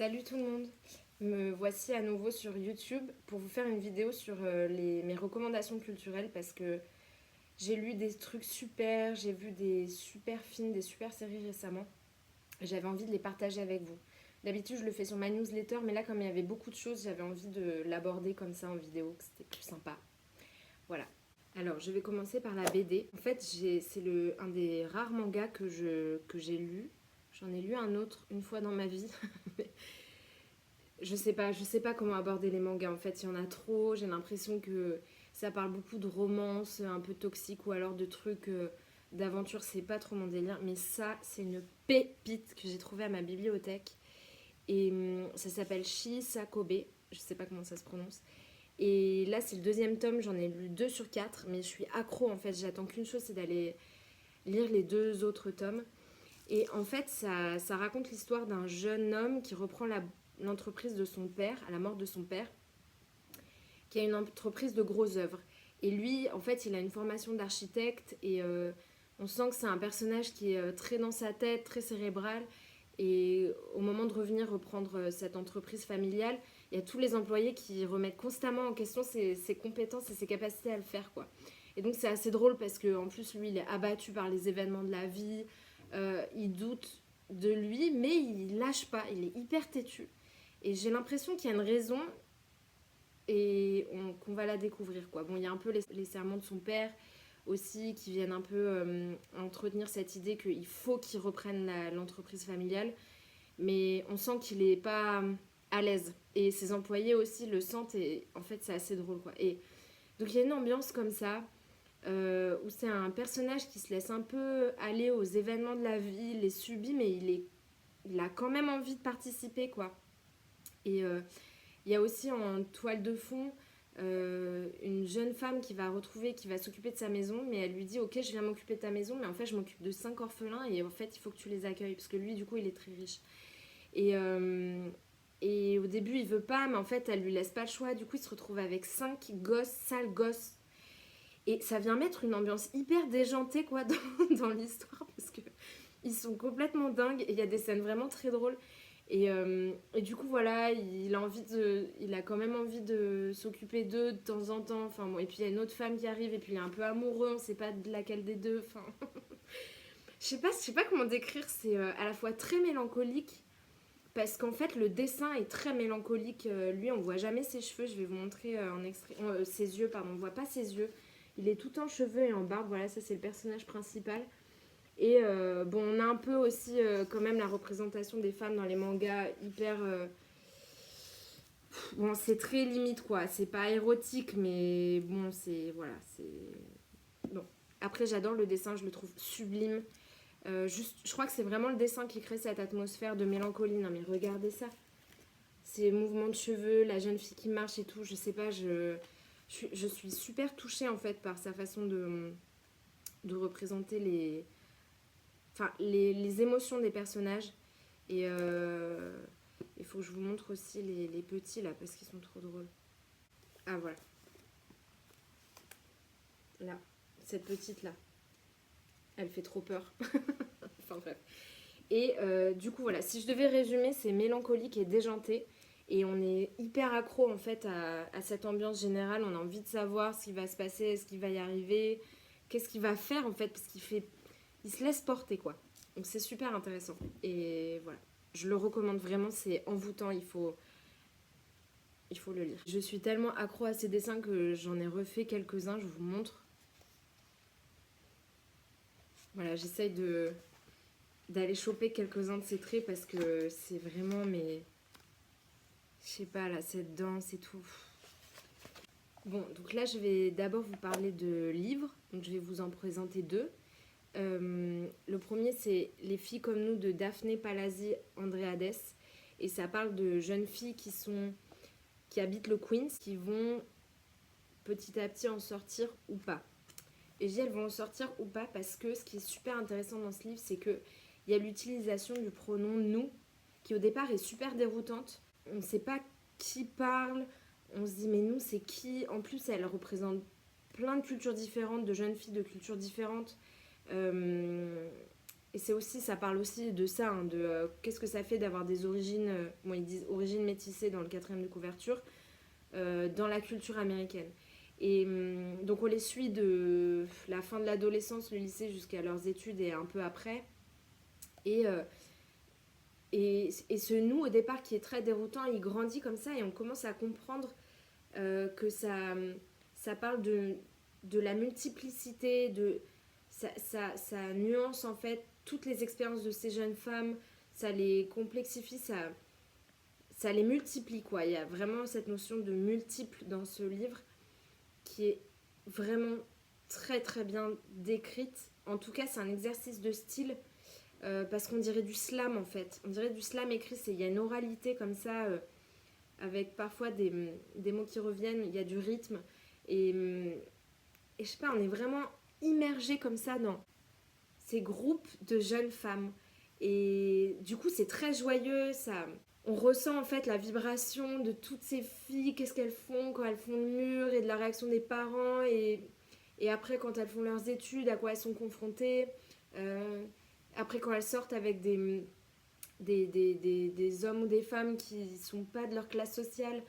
Salut tout le monde, me voici à nouveau sur YouTube pour vous faire une vidéo sur mes recommandations culturelles parce que j'ai lu des trucs super, j'ai vu des super films, des super séries récemment. J'avais envie de les partager avec vous. D'habitude je le fais sur ma newsletter mais là comme il y avait beaucoup de choses j'avais envie de l'aborder comme ça en vidéo, que c'était plus sympa. Voilà. Alors je vais commencer par la BD. En fait c'est un des rares mangas que j'ai lu. J'en ai lu un autre une fois dans ma vie. Je sais pas comment aborder les mangas en fait, il y en a trop, j'ai l'impression que ça parle beaucoup de romance un peu toxique ou alors de trucs d'aventure, c'est pas trop mon délire, mais ça c'est une pépite que j'ai trouvée à ma bibliothèque et ça s'appelle Shisakobe, je sais pas comment ça se prononce. Et là c'est le deuxième tome, j'en ai lu 2 sur 4, mais je suis accro en fait, j'attends qu'une chose, c'est d'aller lire les 2 autres tomes. Et en fait, ça raconte l'histoire d'un jeune homme qui reprend l'entreprise de son père, à la mort de son père, qui a une entreprise de gros œuvres. Et lui, en fait, il a une formation d'architecte et on sent que c'est un personnage qui est très dans sa tête, très cérébral. Et au moment de revenir reprendre cette entreprise familiale, il y a tous les employés qui remettent constamment en question ses compétences et ses capacités à le faire, quoi. Et donc c'est assez drôle parce qu'en plus, lui, il est abattu par les événements de la vie, il doute de lui, mais il lâche pas, il est hyper têtu. Et j'ai l'impression qu'il y a une raison et qu'on va la découvrir, quoi. Bon, il y a un peu les serments de son père aussi qui viennent un peu entretenir cette idée qu'il faut qu'il reprenne l'entreprise familiale, mais on sent qu'il est pas à l'aise. Et ses employés aussi le sentent et en fait c'est assez drôle, quoi. Et donc il y a une ambiance comme ça où c'est un personnage qui se laisse un peu aller aux événements de la vie, les subit, mais il a quand même envie de participer, quoi. Et il y a aussi en toile de fond une jeune femme qui va retrouver, qui va s'occuper de sa maison, mais elle lui dit ok, je viens m'occuper de ta maison, mais en fait je m'occupe de 5 orphelins et en fait il faut que tu les accueilles parce que lui du coup il est très riche. Et, et au début il veut pas, mais en fait elle lui laisse pas le choix, du coup il se retrouve avec 5 gosses, sales gosses. Et ça vient mettre une ambiance hyper déjantée, quoi, dans l'histoire parce que ils sont complètement dingues et il y a des scènes vraiment très drôles. Et du coup, voilà, il a quand même envie de s'occuper d'eux de temps en temps. Enfin, bon, et puis il y a une autre femme qui arrive et puis il est un peu amoureux, on sait pas de laquelle des deux. Enfin, je sais pas comment décrire, c'est à la fois très mélancolique parce qu'en fait le dessin est très mélancolique. Lui, on voit jamais ses cheveux, je vais vous montrer en extrait, ses yeux, pardon, on voit pas ses yeux. Il est tout en cheveux et en barbe, voilà, ça c'est le personnage principal. Et bon, on a un peu aussi quand même la représentation des femmes dans les mangas hyper. Bon, c'est très limite quoi. C'est pas érotique, mais bon, c'est. Voilà, c'est. Bon. Après, j'adore le dessin, je le trouve sublime. Juste, je crois que c'est vraiment le dessin qui crée cette atmosphère de mélancolie. Non, mais regardez ça. Ces mouvements de cheveux, la jeune fille qui marche et tout, je sais pas, je suis super touchée en fait par sa façon de représenter les émotions des personnages. Et il faut que je vous montre aussi les petits là parce qu'ils sont trop drôles. Ah voilà, là, cette petite là, elle fait trop peur. Enfin bref. Et du coup voilà, si je devais résumer, c'est mélancolique et déjanté. Et on est hyper accro en fait à cette ambiance générale. On a envie de savoir ce qui va se passer, est-ce qu'il va y arriver, qu'est-ce qu'il va faire en fait, parce il se laisse porter quoi. Donc c'est super intéressant. Et voilà, je le recommande vraiment, c'est envoûtant, il faut le lire. Je suis tellement accro à ces dessins que j'en ai refait quelques-uns, je vous montre. Voilà, j'essaye d'aller choper quelques-uns de ces traits parce que c'est vraiment, mais je sais pas, là, cette danse et tout. Bon, donc là, je vais d'abord vous parler de livres. Donc, je vais vous en présenter 2. Le premier, c'est Les filles comme nous de Daphné Palazzi Andreades. Et ça parle de jeunes filles qui habitent le Queens, qui vont petit à petit en sortir ou pas. Et je dis elles vont en sortir ou pas parce que ce qui est super intéressant dans ce livre, c'est qu'il y a l'utilisation du pronom nous, qui au départ est super déroutante. On ne sait pas qui parle, on se dit mais nous c'est qui. En plus elle représente plein de cultures différentes, de jeunes filles de cultures différentes. et c'est aussi, ça parle aussi de ça, hein, de qu'est-ce que ça fait d'avoir des origines, bon ils disent origines métissées dans le quatrième de couverture, dans la culture américaine. Et donc on les suit de la fin de l'adolescence, le lycée, jusqu'à leurs études et un peu après. Et, euh, et ce nous, au départ, qui est très déroutant, il grandit comme ça et on commence à comprendre que ça parle de la multiplicité, ça nuance en fait toutes les expériences de ces jeunes femmes, ça les complexifie, ça les multiplie quoi. Il y a vraiment cette notion de multiple dans ce livre qui est vraiment très très bien décrite. En tout cas, c'est un exercice de style parce qu'on dirait du slam en fait. On dirait du slam écrit, il y a une oralité comme ça avec parfois des mots qui reviennent, il y a du rythme et je sais pas, on est vraiment immergé comme ça dans ces groupes de jeunes femmes. Et du coup, c'est très joyeux, ça. On ressent en fait la vibration de toutes ces filles, qu'est-ce qu'elles font quand elles font le mur et de la réaction des parents et après quand elles font leurs études, à quoi elles sont confrontées. Après quand elles sortent avec des hommes ou des femmes qui sont pas de leur classe sociale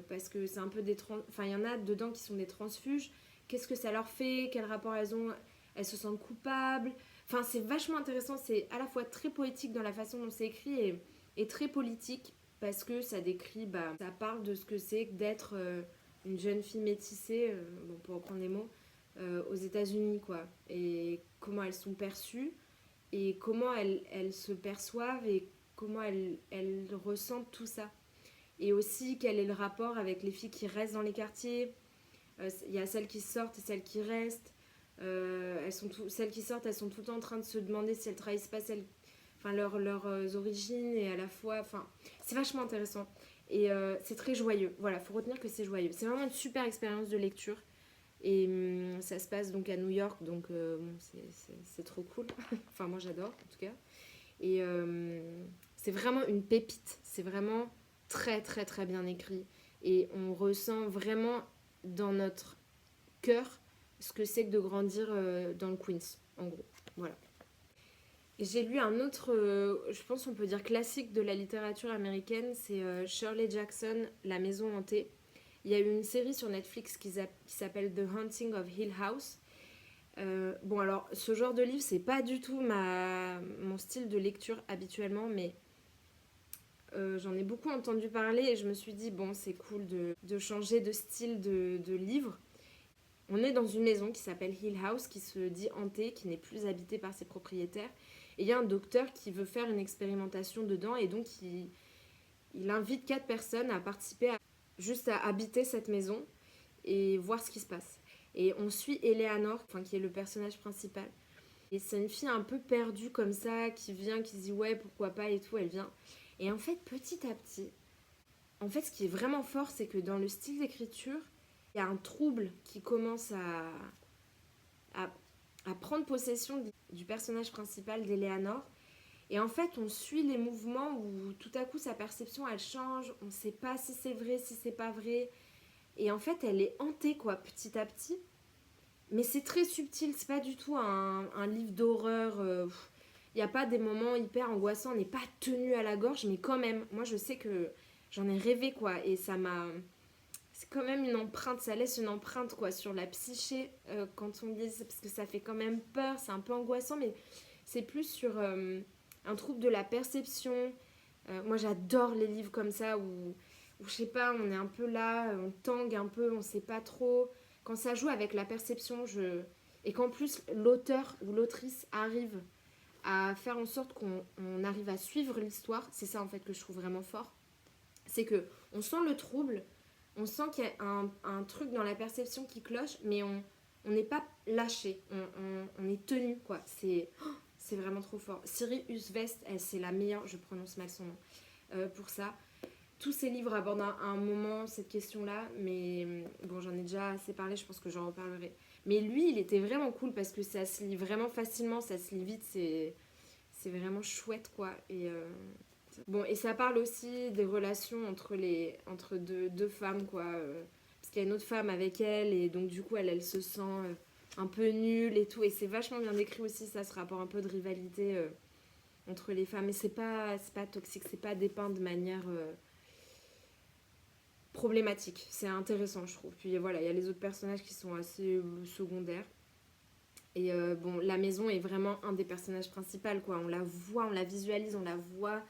parce que c'est un peu enfin il y en a dedans qui sont des transfuges, qu'est-ce que ça leur fait, quel rapport elles ont, elles se sentent coupables, enfin c'est vachement intéressant, c'est à la fois très poétique dans la façon dont c'est écrit et très politique parce que ça décrit, ça parle de ce que c'est que d'être une jeune fille métissée, bon, pour reprendre les mots, aux États-Unis quoi, et comment elles sont perçues et comment elles se perçoivent et comment elles ressentent tout ça. Et aussi quel est le rapport avec les filles qui restent dans les quartiers. Il y a celles qui sortent et celles qui restent. Celles qui sortent, elles sont tout le temps en train de se demander si elles trahissent pas leurs origines et à la fois... Enfin, c'est vachement intéressant. Et c'est très joyeux. Voilà, faut retenir que c'est joyeux. C'est vraiment une super expérience de lecture. Et ça se passe donc à New York, donc c'est trop cool. Enfin, moi j'adore en tout cas. Et c'est vraiment une pépite. C'est vraiment très très très bien écrit. Et on ressent vraiment dans notre cœur ce que c'est que de grandir dans le Queens, en gros. Voilà. Et j'ai lu un autre, je pense qu'on peut dire classique de la littérature américaine, c'est Shirley Jackson, La Maison Hantée. Il y a eu une série sur Netflix qui s'appelle The Haunting of Hill House. Bon alors, ce genre de livre, c'est pas du tout mon style de lecture habituellement, mais j'en ai beaucoup entendu parler et je me suis dit, bon, c'est cool de changer de style de livre. On est dans une maison qui s'appelle Hill House, qui se dit hantée, qui n'est plus habitée par ses propriétaires. Et il y a un docteur qui veut faire une expérimentation dedans et donc il invite 4 personnes à participer juste à habiter cette maison et voir ce qui se passe. Et on suit Eleanor, qui est le personnage principal. Et c'est une fille un peu perdue comme ça, qui vient, qui se dit ouais, pourquoi pas et tout, elle vient. Et en fait, petit à petit, ce qui est vraiment fort, c'est que dans le style d'écriture, il y a un trouble qui commence à prendre possession du personnage principal d'Eleanor. Et en fait, on suit les mouvements où tout à coup sa perception elle change, on ne sait pas si c'est vrai, si c'est pas vrai. Et en fait, elle est hantée quoi, petit à petit. Mais c'est très subtil, c'est pas du tout un livre d'horreur. Il n'y a pas des moments hyper angoissants, on n'est pas tenu à la gorge, mais quand même, moi je sais que j'en ai rêvé quoi. Et ça m'a. C'est quand même une empreinte, ça laisse une empreinte quoi sur la psyché quand on lit, parce que ça fait quand même peur, c'est un peu angoissant, mais c'est plus sur un trouble de la perception. Moi j'adore les livres comme ça où je sais pas, on est un peu là, on tangue un peu, on sait pas trop. Quand ça joue avec la perception, et qu'en plus l'auteur ou l'autrice arrive à faire en sorte qu'on arrive à suivre l'histoire, c'est ça en fait que je trouve vraiment fort. C'est que on sent le trouble, on sent qu'il y a un truc dans la perception qui cloche, mais on n'est pas lâché, on est tenu quoi. C'est vraiment trop fort. Siri Usvest, c'est la meilleure, je prononce mal son nom, pour ça. Tous ces livres abordent à un moment cette question-là, mais bon, j'en ai déjà assez parlé, je pense que j'en reparlerai. Mais lui, il était vraiment cool parce que ça se lit vraiment facilement, ça se lit vite, c'est vraiment chouette quoi. Bon, et ça parle aussi des relations entre deux femmes quoi. Parce qu'il y a une autre femme avec elle et donc du coup elle se sent un peu nul et tout. Et c'est vachement bien écrit aussi, ça, ce rapport un peu de rivalité entre les femmes. Et c'est pas toxique, c'est pas dépeint de manière problématique. C'est intéressant, je trouve. Puis voilà, il y a les autres personnages qui sont assez secondaires. Et bon, la maison est vraiment un des personnages principaux, quoi. On la voit, on la visualise, on la voit.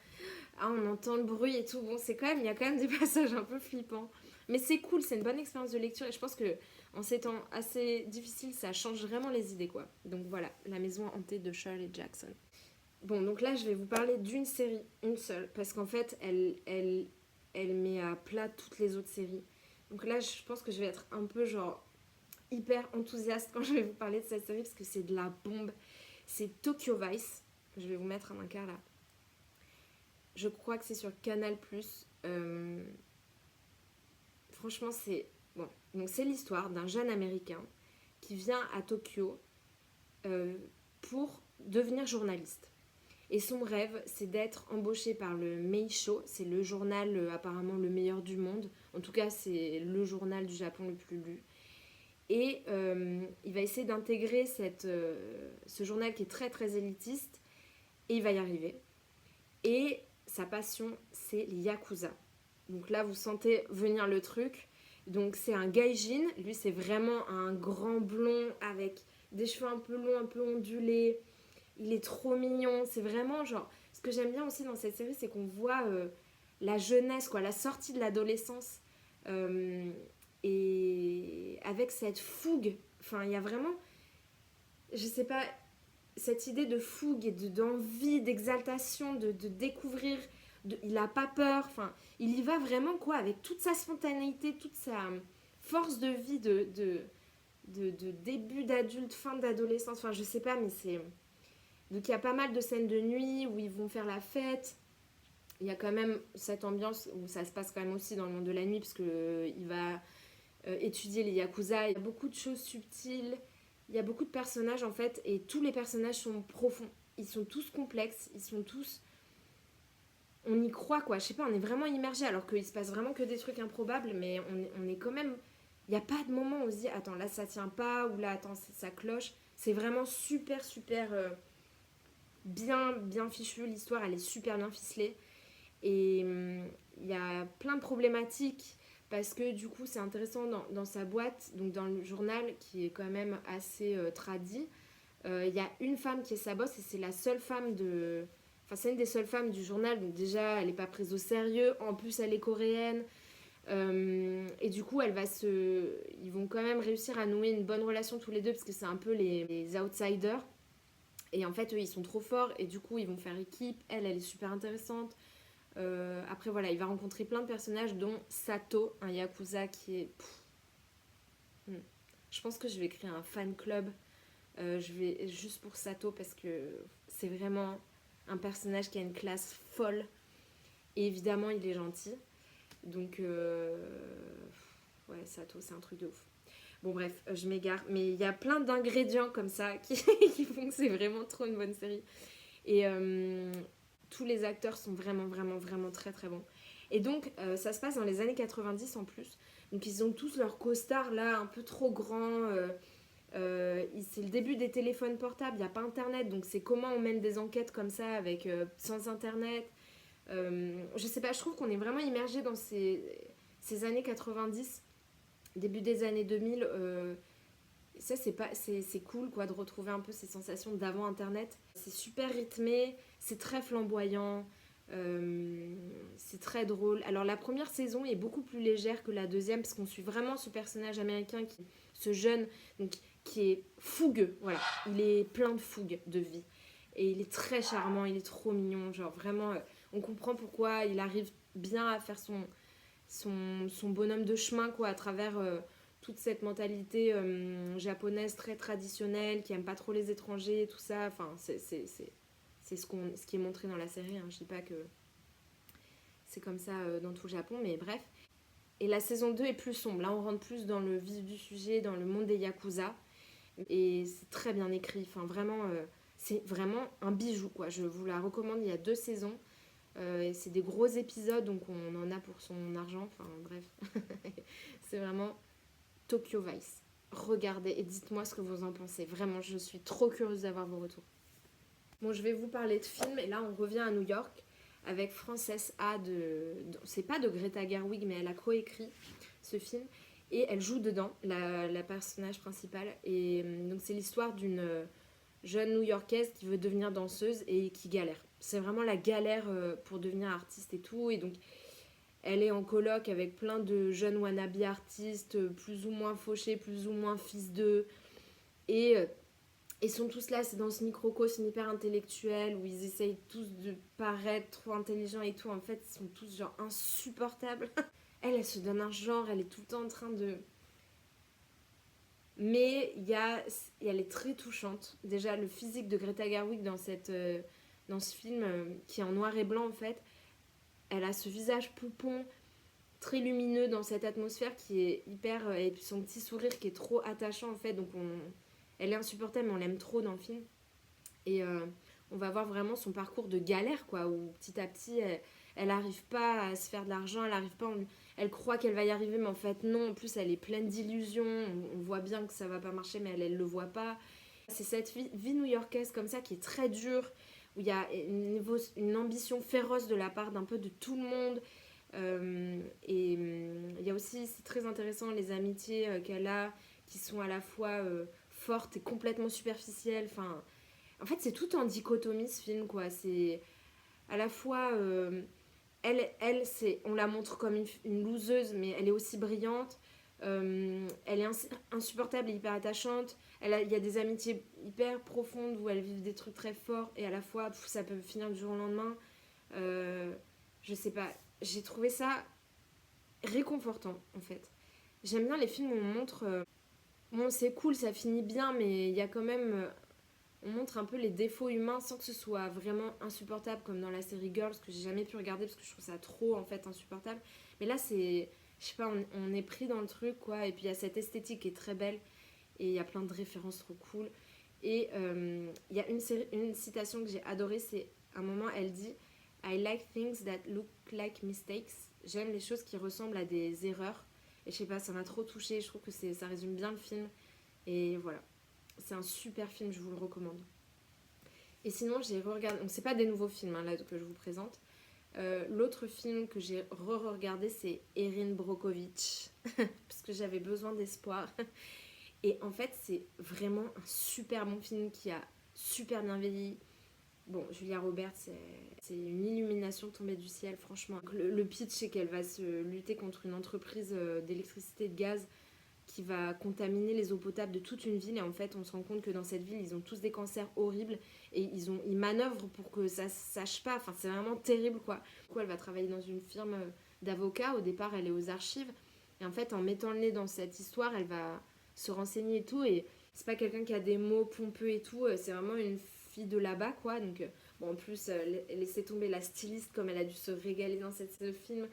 Ah, on entend le bruit et tout. Bon, il y a quand même des passages un peu flippants. Mais c'est cool, c'est une bonne expérience de lecture. Et je pense que en ces temps assez difficiles, ça change vraiment les idées, quoi. Donc voilà, La maison hantée de Shirley Jackson. Bon, donc là, je vais vous parler d'une série, une seule. Parce qu'en fait, elle met à plat toutes les autres séries. Donc là, je pense que je vais être un peu genre hyper enthousiaste quand je vais vous parler de cette série parce que c'est de la bombe. C'est Tokyo Vice. Je vais vous mettre un encart là. Je crois que c'est sur Canal+. Franchement, c'est... Bon, donc c'est l'histoire d'un jeune Américain qui vient à Tokyo pour devenir journaliste. Et son rêve, c'est d'être embauché par le Meisho. C'est le journal apparemment le meilleur du monde. En tout cas, c'est le journal du Japon le plus lu. Et il va essayer d'intégrer ce journal qui est très très élitiste. Et il va y arriver. Et sa passion, c'est les Yakuza. Donc là, vous sentez venir le truc. Donc c'est un gaijin. Lui, c'est vraiment un grand blond avec des cheveux un peu longs, un peu ondulés. Il est trop mignon. C'est vraiment genre... Ce que j'aime bien aussi dans cette série, c'est qu'on voit la jeunesse, quoi, la sortie de l'adolescence. Et avec cette fougue. Enfin, il y a vraiment... Je sais pas... Cette idée de fougue et d'envie, d'exaltation, de découvrir... il a pas peur. Enfin, il y va vraiment, quoi, avec toute sa spontanéité, toute sa force de vie de début d'adulte, fin d'adolescence. Enfin, je sais pas, mais c'est... Donc il y a pas mal de scènes de nuit où ils vont faire la fête. Il y a quand même cette ambiance où ça se passe quand même aussi dans le monde de la nuit parce que il va étudier les Yakuza. Il y a beaucoup de choses subtiles. Il y a beaucoup de personnages en fait et tous les personnages sont profonds. Ils sont tous complexes. Ils sont tous... On y croit, quoi. Je sais pas, on est vraiment immergé alors qu'il se passe vraiment que des trucs improbables, mais on est quand même... Il n'y a pas de moment où on se dit « Attends, là ça tient pas » ou « Là, attends, ça cloche ». C'est vraiment super, super... bien fichu, l'histoire elle est super bien ficelée et il y a plein de problématiques parce que du coup c'est intéressant dans sa boîte, donc dans le journal qui est quand même assez tradit, il y a une femme qui est sa boss et c'est la seule femme de... Enfin c'est une des seules femmes du journal, donc déjà elle n'est pas prise au sérieux, en plus elle est coréenne et du coup ils vont quand même réussir à nouer une bonne relation tous les deux parce que c'est un peu les outsiders. Et en fait, eux, ils sont trop forts et du coup, ils vont faire équipe. Elle est super intéressante. Après, voilà, il va rencontrer plein de personnages, dont Sato, un Yakuza qui est... Je pense que je vais créer un fan club. Je vais juste pour Sato parce que c'est vraiment un personnage qui a une classe folle. Et évidemment, il est gentil. Donc, ouais, Sato, c'est un truc de ouf. Bon bref, je m'égare, mais il y a plein d'ingrédients comme ça qui font que c'est vraiment trop une bonne série. Et tous les acteurs sont vraiment, vraiment, vraiment très très bons. Et donc ça se passe dans les années 90 en plus. Donc ils ont tous leurs costards là, un peu trop grands. C'est le début des téléphones portables, il n'y a pas internet, donc c'est comment on mène des enquêtes comme ça sans internet. Je sais pas, je trouve qu'on est vraiment immergé dans ces années 90. Début des années 2000, ça c'est cool quoi de retrouver un peu ces sensations d'avant internet. C'est super rythmé, c'est très flamboyant, c'est très drôle. Alors la première saison est beaucoup plus légère que la deuxième parce qu'on suit vraiment ce personnage américain, ce jeune donc, qui est fougueux, voilà. Il est plein de fougue de vie et il est très charmant, il est trop mignon, genre vraiment on comprend pourquoi il arrive bien à faire son bonhomme de chemin quoi, à travers toute cette mentalité japonaise très traditionnelle qui aime pas trop les étrangers, tout ça. Enfin, c'est ce qui est montré dans la série. Hein. Je dis pas que c'est comme ça dans tout le Japon, mais bref. Et la saison 2 est plus sombre. Là, on rentre plus dans le vif du sujet, dans le monde des Yakuza. Et c'est très bien écrit. Enfin, vraiment, c'est vraiment un bijou, quoi. Je vous la recommande. Il y a 2 saisons. C'est des gros épisodes, donc on en a pour son argent. Enfin, bref. C'est vraiment Tokyo Vice. regardez et dites-moi ce que vous en pensez. Vraiment, je suis trop curieuse d'avoir vos retours. Bon, je vais vous parler de films et là on revient à New York avec Frances A. C'est pas de Greta Gerwig, mais elle a coécrit ce film et elle joue dedans, la personnage principale. Et donc c'est l'histoire d'une jeune New-Yorkaise qui veut devenir danseuse et qui galère. C'est vraiment la galère pour devenir artiste et tout. Et donc elle est en coloc avec plein de jeunes wannabe artistes, plus ou moins fauchés, plus ou moins fils d'eux. Et ils sont tous là, c'est dans ce microcosme hyper intellectuel où ils essayent tous de paraître trop intelligents et tout. En fait, ils sont tous genre insupportables. Elle se donne un genre, elle est tout le temps en train de... Mais elle est très touchante. Déjà, le physique de Greta Gerwig dans ce film, qui est en noir et blanc en fait, elle a ce visage poupon, très lumineux dans cette atmosphère qui est hyper... et puis son petit sourire qui est trop attachant en fait, donc elle est insupportable mais on l'aime trop dans le film. Et on va voir vraiment son parcours de galère quoi, où petit à petit elle arrive pas à se faire de l'argent, elle croit qu'elle va y arriver mais en fait non, en plus elle est pleine d'illusions, on voit bien que ça va pas marcher mais elle le voit pas. C'est cette vie new-yorkaise comme ça qui est très dure, où il y a une ambition féroce de la part d'un peu de tout le monde. Et il y a aussi, c'est très intéressant, les amitiés qu'elle a qui sont à la fois fortes et complètement superficielles. Enfin, en fait, c'est tout en dichotomie ce film, quoi. C'est à la fois. On la montre comme une loseuse, mais elle est aussi brillante. Elle est insupportable et hyper attachante. Il y a des amitiés hyper profondes où elles vivent des trucs très forts et à la fois ça peut finir du jour au lendemain. Je sais pas, j'ai trouvé ça réconfortant en fait. J'aime bien les films où on montre. Bon, c'est cool, ça finit bien, mais il y a quand même. On montre un peu les défauts humains sans que ce soit vraiment insupportable comme dans la série Girls que j'ai jamais pu regarder parce que je trouve ça trop en fait insupportable. Mais là c'est, je sais pas, on est pris dans le truc quoi, et puis il y a cette esthétique qui est très belle et il y a plein de références trop cool. Et il y a une citation que j'ai adorée, c'est un moment elle dit I like things that look like mistakes. J'aime les choses qui ressemblent à des erreurs. Et je sais pas, ça m'a trop touchée, je trouve que ça résume bien le film. Et voilà. C'est un super film, je vous le recommande. Et sinon, j'ai re-regardé... Donc, c'est pas des nouveaux films hein, là, que je vous présente. L'autre film que j'ai re-regardé, c'est Erin Brockovich. Parce que j'avais besoin d'espoir. Et en fait, c'est vraiment un super bon film qui a super bien vieilli. Bon, Julia Roberts, c'est une illumination tombée du ciel, franchement. Le pitch, c'est qu'elle va se lutter contre une entreprise d'électricité et de gaz qui va contaminer les eaux potables de toute une ville. Et en fait, on se rend compte que dans cette ville, ils ont tous des cancers horribles et ils manœuvrent pour que ça ne se sache pas. Enfin, c'est vraiment terrible, quoi. Du coup, elle va travailler dans une firme d'avocats. Au départ, elle est aux archives. Et en fait, en mettant le nez dans cette histoire, elle va se renseigner et tout. Et c'est pas quelqu'un qui a des mots pompeux et tout. C'est vraiment une fille de là-bas, quoi. Donc, bon, en plus, laisser tomber la styliste comme elle a dû se régaler dans ce film.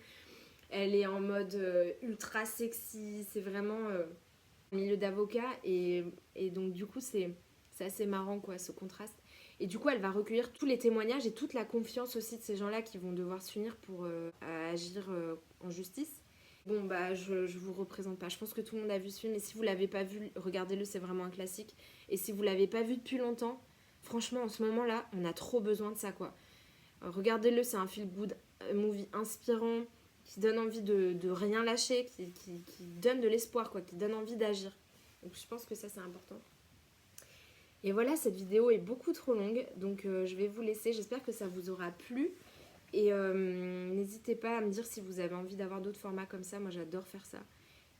Elle est en mode ultra sexy, c'est vraiment un milieu d'avocat et donc du coup c'est assez marrant quoi ce contraste. Et du coup elle va recueillir tous les témoignages et toute la confiance aussi de ces gens-là qui vont devoir s'unir pour agir en justice. Bon bah je vous représente pas, je pense que tout le monde a vu ce film et si vous l'avez pas vu, regardez-le, c'est vraiment un classique. Et si vous l'avez pas vu depuis longtemps, franchement en ce moment-là, on a trop besoin de ça quoi. Regardez-le, c'est un feel good movie inspirant qui donne envie de rien lâcher, qui donne de l'espoir, quoi, qui donne envie d'agir. Donc je pense que ça c'est important. Et voilà, cette vidéo est beaucoup trop longue, donc je vais vous laisser. J'espère que ça vous aura plu. Et n'hésitez pas à me dire si vous avez envie d'avoir d'autres formats comme ça. Moi j'adore faire ça.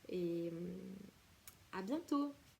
Et à bientôt!